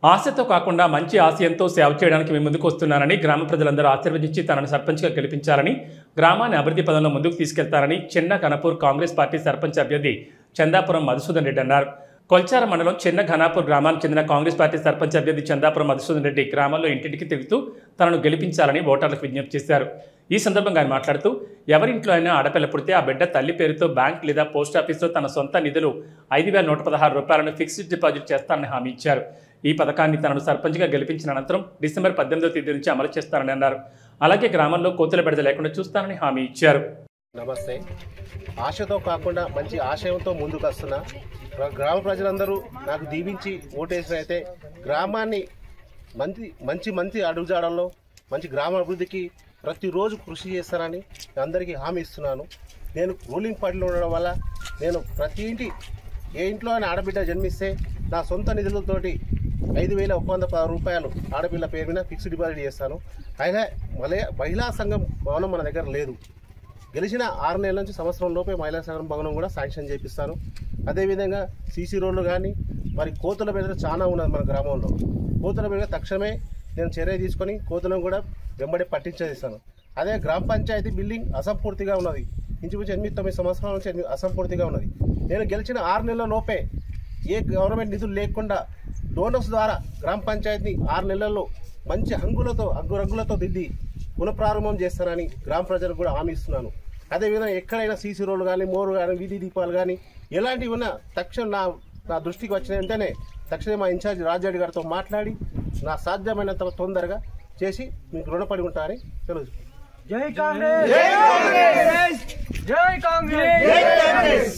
ఆశతో కాకుండా మంచి ఆశయంతో సేవ చేయడానికి మేము ముందుకు వస్తున్నానని గ్రామ ప్రజలందరూ ఆశీర్వదించి తనను సర్పంచ్గా గెలిపించాలని గ్రామాన్ని అభివృద్ధి పదంలో ముందుకు తీసుకెళ్తారని చిన్న ఘనపూర్ కాంగ్రెస్ పార్టీ సర్పంచ్ అభ్యర్థి చందాపురం మధుసూదన్ రెడ్డి అన్నారు. కొల్చార మండలం చిన్న ఘనాపూర్ గ్రామానికి చెందిన కాంగ్రెస్ పార్టీ సర్పంచ్ అభ్యర్థి చందాపురం మధుసూదన్ రెడ్డి గ్రామంలో ఇంటింటికి తిరుగుతూ తనను గెలిపించాలని ఓటర్లకు విజ్ఞప్తి చేశారు. ఈ సందర్భంగా ఆయన మాట్లాడుతూ ఎవరింట్లో అయినా ఆడపిల్ల పుడితే ఆ బిడ్డ తల్లి పేరుతో బ్యాంక్ లేదా పోస్ట్ ఆఫీస్లో తన సొంత నిధులు 5,116 రూపాయలను ఫిక్స్డ్ డిపాజిట్ చేస్తారని హామీ ఇచ్చారు. ఈ పథకాన్ని తనను సర్పంచ్గా గెలిపించిన అనంతరం డిసెంబర్ 18వ తేదీ నుంచి అమలు చేస్తారని అన్నారు. అలాగే గ్రామంలో కోతుల బెడద లేకుండా చూస్తానని హామీ ఇచ్చారు. నమస్తే. ఆశతో కాకుండా మంచి ఆశయంతో ముందుకు వస్తున్నా. గ్రామ ప్రజలందరూ నాకు దీవించి ఓటేసినైతే గ్రామాన్ని మంచి అడుగుజాడల్లో మంచి గ్రామ అభివృద్ధికి ప్రతిరోజు కృషి చేస్తానని అందరికీ హామీ ఇస్తున్నాను. నేను రూలింగ్ పార్టీలో ఉండడం వల్ల నేను ప్రతి ఏ ఇంట్లో అయినా ఆడబిడ్డ జన్మిస్తే నా సొంత నిధులతోటి 5,110 రూపాయలు ఆడపిల్ల పేరు మీద ఫిక్స్డ్ డిపాజిట్ చేస్తాను. అయితే మహిళా సంఘం భవనం మన దగ్గర లేదు. గెలిచిన 6 నెలల నుంచి సంవత్సరం లోపే మహిళా సంఘం భవనం కూడా శాంక్షన్ చేపిస్తాను. అదేవిధంగా సీసీ రోడ్లు కానీ మరి కోతుల మీద చాలా ఉన్నది మన గ్రామంలో. కోతుల మీద తక్షణమే నేను చర్య తీసుకొని కోతులను కూడా వెంబడి పట్టించేస్తాను. అదే గ్రామ పంచాయతీ బిల్డింగ్ అసంపూర్తిగా ఉన్నది. ఇంచుమించు 8-9 సంవత్సరాల నుంచి అసంపూర్తిగా ఉన్నది. నేను గెలిచిన 6 నెలల లోపే ఏ గవర్నమెంట్ నిధులు లేకుండా డోనర్స్ ద్వారా గ్రామ పంచాయతీని 6 నెలల్లో మంచి హంగురంగులతో దిద్ది పునఃప్రారంభం చేస్తానని గ్రామ ప్రజలకు కూడా హామీ ఇస్తున్నాను. అదేవిధంగా ఎక్కడైనా సీసీ రోడ్లు కానీ మోరు కానీ వీధి దీపాలు కానీ ఎలాంటివి ఉన్నా తక్షణం నా దృష్టికి వచ్చిన వెంటనే తక్షణమే మా ఇన్ఛార్జ్ రాజారెడ్డి గారితో మాట్లాడి నా సాధ్యమైనంత తొందరగా చేసి మీకు రుణపడి ఉంటారని తెలుసు. జై కాంగ్రెస్! జై కాంగ్రెస్! జై కాంగ్రెస్!